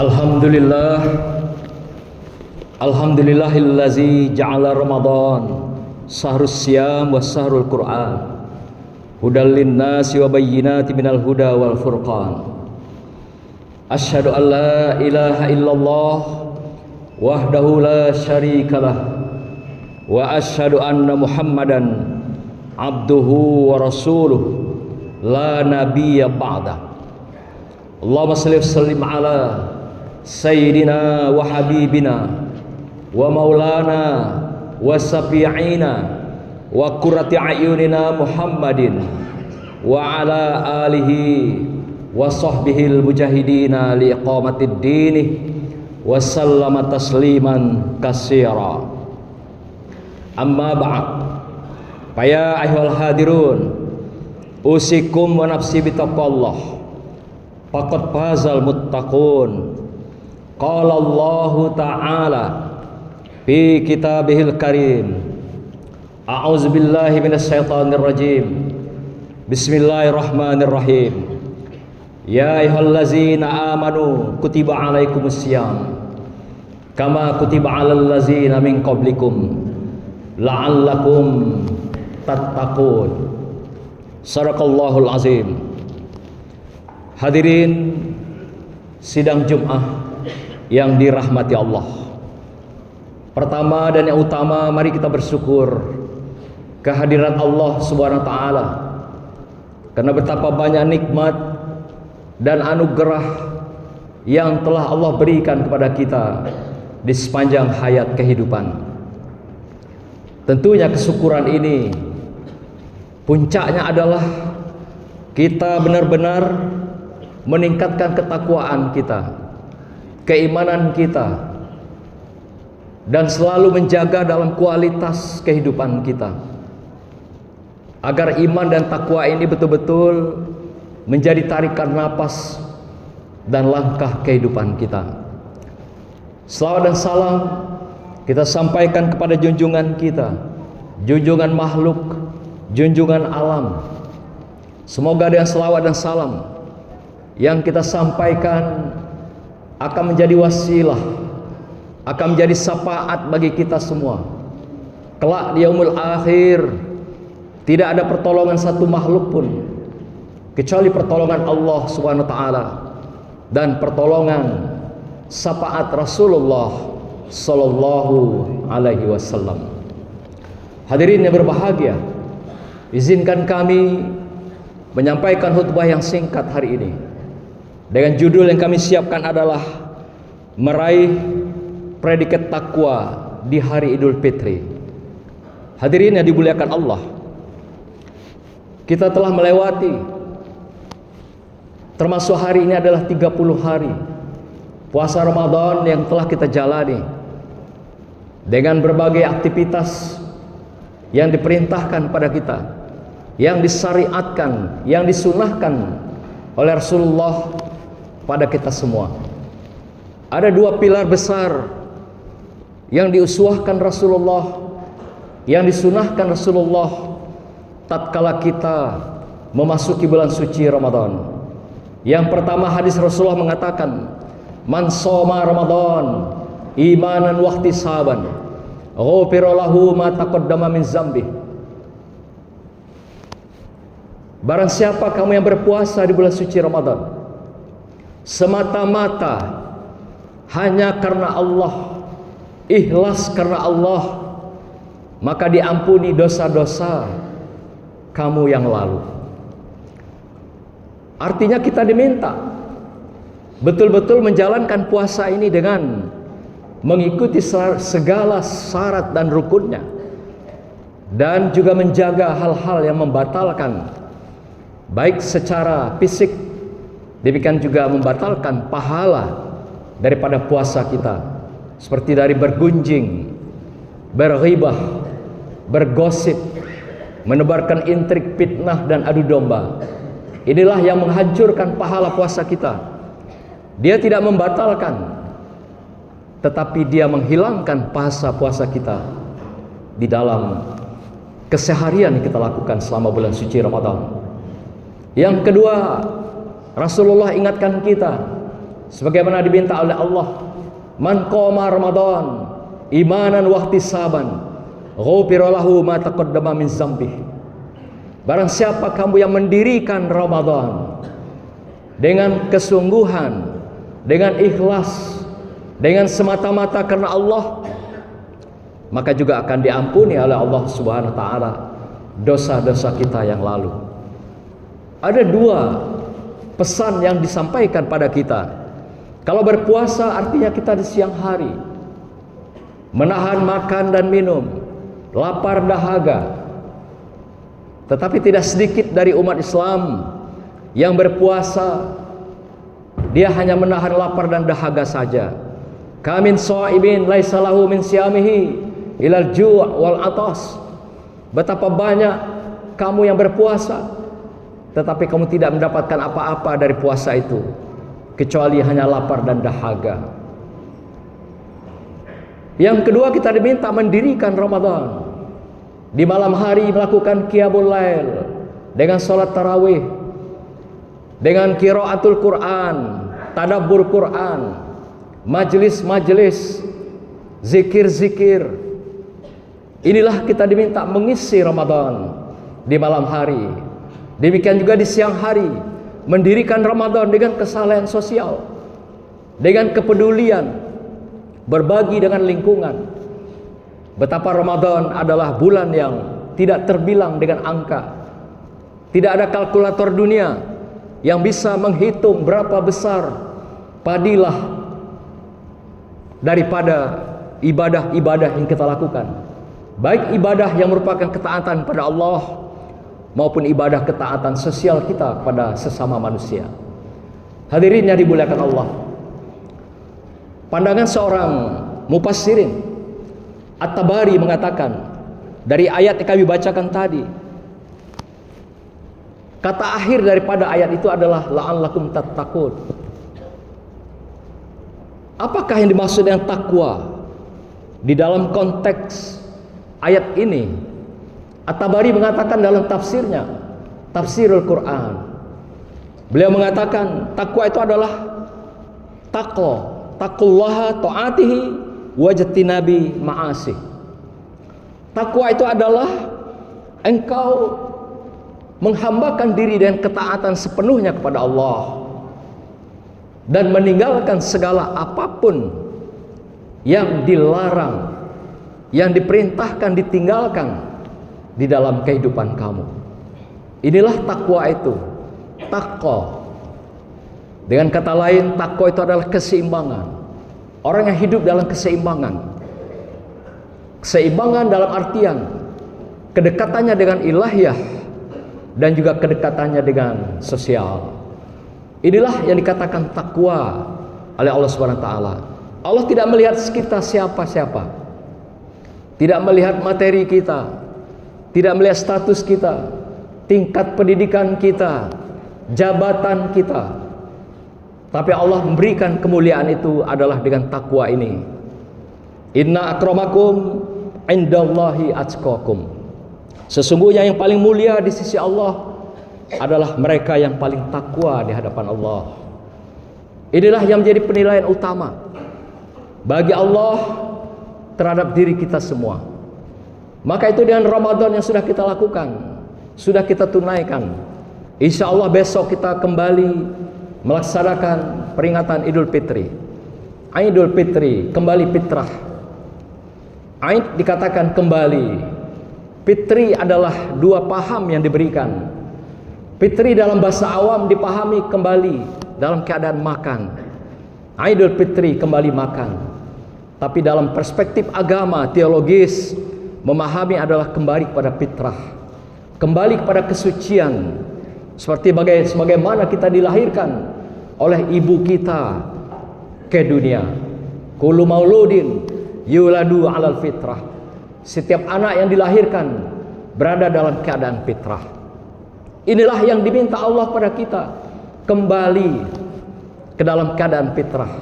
Alhamdulillah, alhamdulillahillazi ja'ala Ramadan sahrus siyam wa sahrul Qur'an hudal linnasi wa bayyinatin minal huda wal furqan. Asyhadu an la ilaha illallah wahdahu la syarikalah wa asyhadu anna Muhammadan abduhu wa rasuluh la nabiyya ba'da. Allahumma shalli wa sallim ala Sayyidina wa Habibina wa Maulana wa Safi'ina wa Qurrati A'yunina Muhammadin wa ala alihi wa sahbihil mujahidina liiqamatid dini wa sallama tasliman katsira. Amma ba'd. Faya ayyuhal hadirun, usikum wa nafsi bitaqwallah. Faqad fazal muttaqun. Qala Allah Ta'ala fi kitabihil karim. A'udzu billahi minasyaitonir rajim. Bismillahirrahmanirrahim. Ya ayyuhallazina amanu kutiba alaikumusiyam kama kutiba alal ladzina min qablikum la'allakum tattaqun. Shadaqallahul azim. Hadirin sidang Jumat yang dirahmati Allah. Pertama dan yang utama, mari kita bersyukur kehadiran Allah Subhanahu wa taala. Karena betapa banyak nikmat dan anugerah yang telah Allah berikan kepada kita di sepanjang hayat kehidupan. Tentunya kesyukuran ini puncaknya adalah kita benar-benar meningkatkan ketakwaan kita, keimanan kita, dan selalu menjaga dalam kualitas kehidupan kita agar iman dan takwa ini betul-betul menjadi tarikan napas dan langkah kehidupan kita. Salawat dan salam kita sampaikan kepada junjungan kita, junjungan makhluk, junjungan alam. Semoga dengan salawat dan salam yang kita sampaikan akan menjadi wasilah, akan menjadi syafaat bagi kita semua. Kelak di yaumul akhir tidak ada pertolongan satu makhluk pun kecuali pertolongan Allah Subhanahu wa taala dan pertolongan syafaat Rasulullah sallallahu alaihi wasallam. Hadirin yang berbahagia, izinkan kami menyampaikan khutbah yang singkat hari ini. Dengan judul yang kami siapkan adalah meraih predikat takwa di hari Idul Fitri. Hadirin yang dimuliakan Allah, kita telah melewati, termasuk hari ini adalah 30 hari puasa Ramadan yang telah kita jalani dengan berbagai aktivitas yang diperintahkan pada kita, yang disyariatkan, yang disunahkan oleh Rasulullah pada kita semua. Ada dua pilar besar yang diuswahkan Rasulullah, yang disunahkan Rasulullah tatkala kita memasuki bulan suci Ramadan. Yang pertama, hadis Rasulullah mengatakan, man shoma Ramadan imanan wa ihtisaban ghufira lahu ma taqaddama min dzambi. Barang siapa kamu yang berpuasa di bulan suci Ramadan semata-mata hanya karena Allah, ikhlas karena Allah, maka diampuni dosa-dosa kamu yang lalu. Artinya kita diminta betul-betul menjalankan puasa ini dengan mengikuti segala syarat dan rukunnya, dan juga menjaga hal-hal yang membatalkan baik secara fisik, demikian juga membatalkan pahala daripada puasa kita, seperti dari bergunjing, berghibah, bergosip, menebarkan intrik, fitnah, dan adu domba. Inilah yang menghancurkan pahala puasa kita. Dia tidak membatalkan, tetapi dia menghilangkan puasa kita di dalam keseharian yang kita lakukan selama bulan suci Ramadan. Yang kedua, Rasulullah ingatkan kita sebagaimana diminta oleh Allah, man qama Ramadan imanan wa ihtisaban ghufira lahu ma taqaddama min dzambih. Barang siapa kamu yang mendirikan Ramadan dengan kesungguhan, dengan ikhlas, dengan semata-mata karena Allah, maka juga akan diampuni oleh Allah Subhanahu wa taala dosa-dosa kita yang lalu. Ada dua pesan yang disampaikan pada kita. Kalau berpuasa artinya kita di siang hari menahan makan dan minum, lapar dahaga. Tetapi tidak sedikit dari umat Islam yang berpuasa dia hanya menahan lapar dan dahaga saja. Kamin shaimin laisa lahu min siyamihi ilal ju' wal atas. Betapa banyak kamu yang berpuasa tetapi kamu tidak mendapatkan apa-apa dari puasa itu kecuali hanya lapar dan dahaga. Yang kedua, kita diminta mendirikan Ramadan. Di malam hari melakukan qiyamul lail dengan salat tarawih, dengan qiraatul Quran, tadabbur Quran, majelis-majelis, zikir-zikir. Inilah kita diminta mengisi Ramadan di malam hari. Demikian juga di siang hari, mendirikan Ramadan dengan kesalehan sosial, dengan kepedulian, berbagi dengan lingkungan. Betapa Ramadan adalah bulan yang tidak terbilang dengan angka. Tidak ada kalkulator dunia yang bisa menghitung berapa besar padilah daripada ibadah-ibadah yang kita lakukan. Baik ibadah yang merupakan ketaatan pada Allah maupun ibadah ketaatan sosial kita pada sesama manusia. Hadirin yang dimuliakan Allah, pandangan seorang mufassirin At-Tabari mengatakan dari ayat yang kami bacakan tadi, kata akhir daripada ayat itu adalah la'allakum tattaqun. Apakah yang dimaksud dengan takwa di dalam konteks ayat ini? At-Tabari mengatakan dalam tafsirnya, tafsirul Quran, beliau mengatakan takwa itu adalah taqullaha ta'atihi wajtinabi ma'asih. Takwa itu adalah engkau menghambakan diri dengan ketaatan sepenuhnya kepada Allah dan meninggalkan segala apapun yang dilarang, yang diperintahkan ditinggalkan di dalam kehidupan kamu. Inilah takwa itu. Taqwa, dengan kata lain, takwa itu adalah keseimbangan. Orang yang hidup dalam keseimbangan. Keseimbangan dalam artian kedekatannya dengan ilahiyah dan juga kedekatannya dengan sosial. Inilah yang dikatakan takwa oleh Allah Subhanahu wa taala. Allah tidak melihat kita siapa-siapa. Tidak melihat materi kita, tidak melihat status kita, tingkat pendidikan kita, jabatan kita. Tapi Allah memberikan kemuliaan itu adalah dengan takwa ini. Inna akramakum indallahi atqakum. Sesungguhnya yang paling mulia di sisi Allah adalah mereka yang paling takwa di hadapan Allah. Inilah yang menjadi penilaian utama bagi Allah terhadap diri kita semua. Maka itu dengan Ramadan yang sudah kita lakukan, sudah kita tunaikan, insya Allah besok kita kembali melaksanakan peringatan Idul Fitri. Idul Fitri, kembali fitrah. Aid dikatakan kembali. Fitri adalah dua paham yang diberikan. Fitri dalam bahasa awam dipahami kembali dalam keadaan makan. Idul Fitri kembali makan. Tapi dalam perspektif agama teologis memahami adalah kembali kepada fitrah, kembali kepada kesucian. Seperti sebagaimana kita dilahirkan oleh ibu kita ke dunia. Kullu mauludin yuladu alal fitrah. Setiap anak yang dilahirkan berada dalam keadaan fitrah. Inilah yang diminta Allah pada kita, kembali ke dalam keadaan fitrah.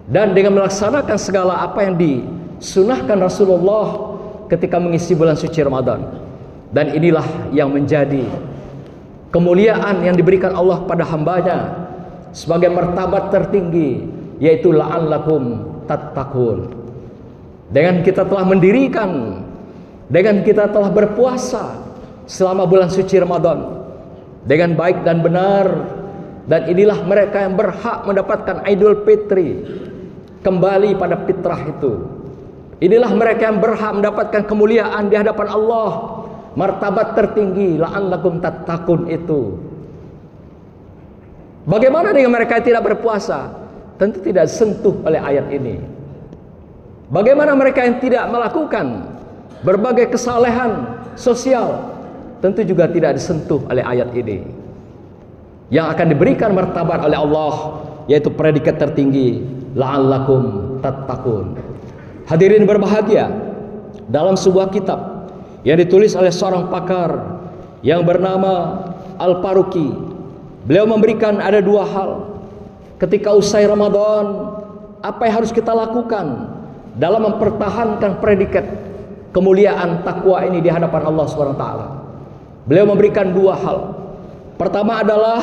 Dan dengan melaksanakan segala apa yang disunahkan Rasulullah ketika mengisi bulan suci Ramadan. Dan inilah yang menjadi kemuliaan yang diberikan Allah pada hambanya sebagai martabat tertinggi, yaitu la'allakum tattaqun. Dengan kita telah mendirikan, dengan kita telah berpuasa selama bulan suci Ramadan dengan baik dan benar, dan inilah mereka yang berhak mendapatkan Idul Fitri, kembali pada fitrah itu. Inilah mereka yang berhak mendapatkan kemuliaan di hadapan Allah, martabat tertinggi la'allakum tattaqun itu. Bagaimana dengan mereka yang tidak berpuasa? Tentu tidak sentuh oleh ayat ini. Bagaimana mereka yang tidak melakukan berbagai kesalehan sosial? Tentu juga tidak disentuh oleh ayat ini. Yang akan diberikan martabat oleh Allah, yaitu predikat tertinggi la'allakum tattaqun. Hadirin berbahagia, dalam sebuah kitab yang ditulis oleh seorang pakar yang bernama Al-Faruqi, beliau memberikan ada dua hal ketika usai Ramadan, apa yang harus kita lakukan dalam mempertahankan predikat kemuliaan takwa ini di hadapan Allah SWT. Beliau memberikan dua hal. Pertama adalah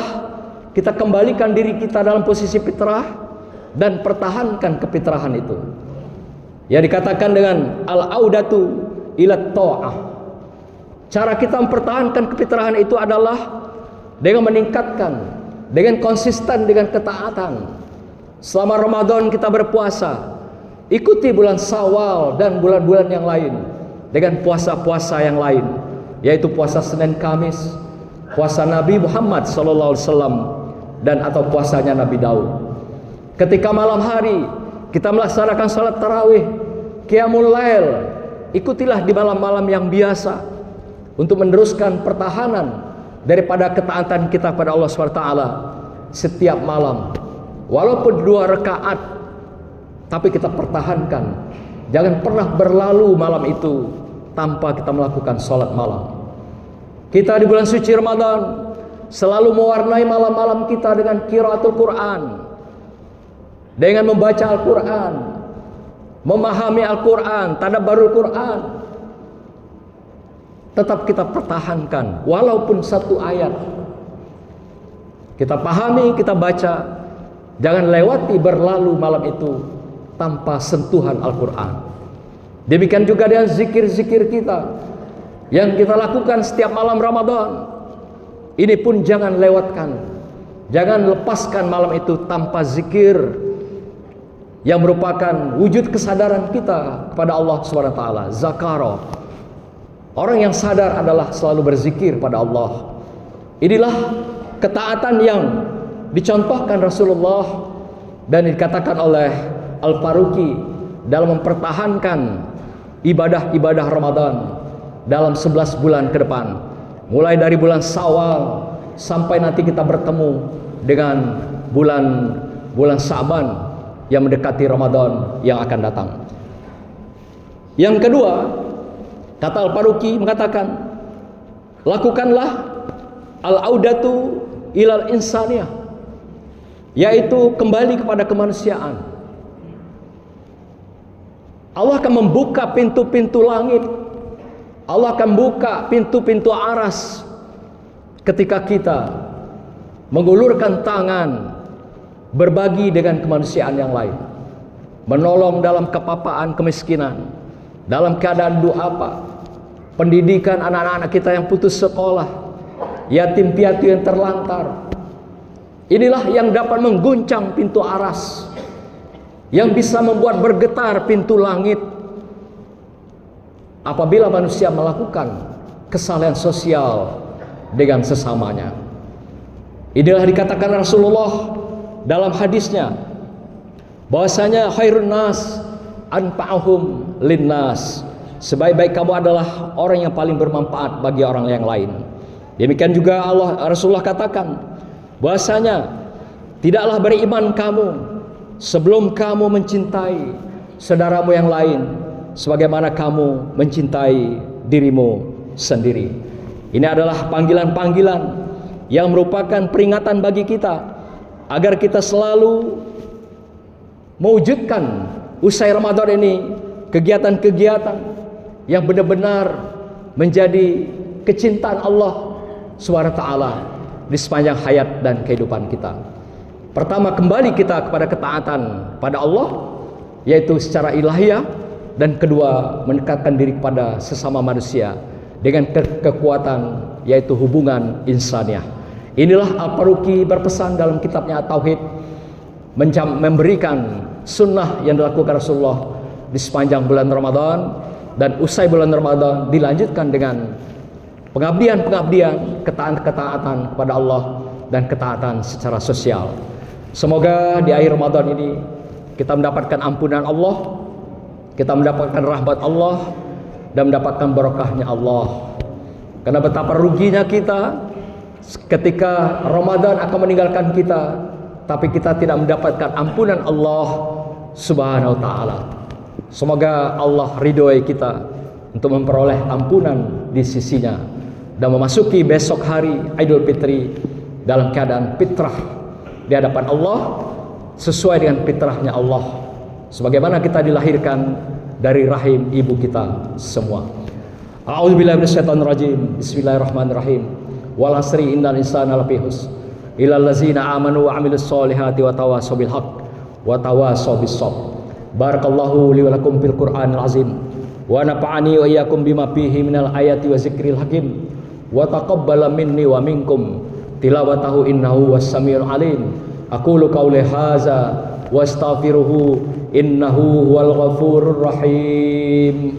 kita kembalikan diri kita dalam posisi fitrah dan pertahankan kefitrahan itu. Yang dikatakan dengan al-audatu ila ta'ah. Cara kita mempertahankan kefitrahan itu adalah dengan meningkatkan, dengan konsisten dengan ketaatan. Selama Ramadan kita berpuasa, ikuti bulan Syawal dan bulan-bulan yang lain dengan puasa-puasa yang lain, yaitu puasa Senin Kamis, puasa Nabi Muhammad SAW, dan atau puasanya Nabi Daud. Ketika malam hari kita melaksanakan salat tarawih, qiyamul lail, ikutilah di malam-malam yang biasa untuk meneruskan pertahanan daripada ketaatan kita pada Allah SWT setiap malam. Walaupun 2 rakaat, tapi kita pertahankan. Jangan pernah berlalu malam itu tanpa kita melakukan salat malam. Kita di bulan suci Ramadan selalu mewarnai malam-malam kita dengan qiraatul Quran, dengan membaca Al-Quran, memahami Al-Quran, tadabburul Quran. Tetap kita pertahankan walaupun 1 ayat. Kita pahami, kita baca. Jangan lewati berlalu malam itu tanpa sentuhan Al-Quran. Demikian juga dengan zikir-zikir kita yang kita lakukan setiap malam Ramadan. Ini pun jangan lewatkan. Jangan lepaskan malam itu tanpa zikir yang merupakan wujud kesadaran kita kepada Allah SWT. Zakara. Orang yang sadar adalah selalu berzikir pada Allah. Inilah ketaatan yang dicontohkan Rasulullah dan dikatakan oleh Al-Faruqi dalam mempertahankan ibadah-ibadah Ramadan dalam 11 bulan ke depan, mulai dari bulan Syawal sampai nanti kita bertemu dengan bulan Sa'ban yang mendekati Ramadan yang akan datang. Yang kedua, kata Al-Faruqi mengatakan, lakukanlah al-audatu ilal insaniyah, yaitu kembali kepada kemanusiaan. Allah akan membuka pintu-pintu langit, Allah akan buka pintu-pintu aras ketika kita mengulurkan tangan berbagi dengan kemanusiaan yang lain, menolong dalam kepapaan kemiskinan, dalam keadaan duafa, pendidikan anak-anak kita yang putus sekolah, yatim piatu yang terlantar. Inilah yang dapat mengguncang pintu aras, yang bisa membuat bergetar pintu langit apabila manusia melakukan kesalahan sosial dengan sesamanya. Inilah dikatakan Rasulullah dalam hadisnya bahwasanya khairun nas anfa'uhum linnas, sebaik-baik kamu adalah orang yang paling bermanfaat bagi orang yang lain. Demikian juga Rasulullah katakan bahwasanya tidaklah beriman kamu sebelum kamu mencintai saudaramu yang lain sebagaimana kamu mencintai dirimu sendiri. Ini adalah panggilan-panggilan yang merupakan peringatan bagi kita agar kita selalu mewujudkan usai Ramadan ini kegiatan-kegiatan yang benar-benar menjadi kecintaan Allah SWT di sepanjang hayat dan kehidupan kita. Pertama, kembali kita kepada ketaatan pada Allah, yaitu secara ilahiyah. Dan kedua, mendekatkan diri kepada sesama manusia dengan kekuatan, yaitu hubungan insaniah. Inilah Al-Faruqi berpesan dalam kitabnya At-Tauhid, memberikan sunnah yang dilakukan Rasulullah di sepanjang bulan Ramadan, dan usai bulan Ramadan dilanjutkan dengan pengabdian-pengabdian, ketaatan kepada Allah, dan ketaatan secara sosial. Semoga di akhir Ramadan ini kita mendapatkan ampunan Allah, kita mendapatkan rahmat Allah, dan mendapatkan barokahnya Allah. Karena betapa ruginya kita ketika Ramadan akan meninggalkan kita, tapi kita tidak mendapatkan ampunan Allah Subhanahu wa ta'ala. Semoga Allah ridhoi kita untuk memperoleh ampunan di sisinya dan memasuki besok hari Idul Fitri dalam keadaan fitrah di hadapan Allah, sesuai dengan fitrahnya Allah, sebagaimana kita dilahirkan dari rahim ibu kita semua. A'udzubillahi minasyaitonirrajim. Bismillahirrahmanirrahim. Wal 'asri innal insana lafi khusr illal ladzina amanu wa 'amilus solihati wa tawassaw bil haqq wa tawassaw bis sabr. Barakallahu li wa lakum fil Qur'anil azim wa nafa'ani wa iyyakum bima fihi minal ayati wa zikril hakim wa taqabbala minni wa minkum tilawatahu innahu was-sami'ul alim. Aqulu qawli hadza wa astaghfiruhu innahu huwal ghafurur rahim.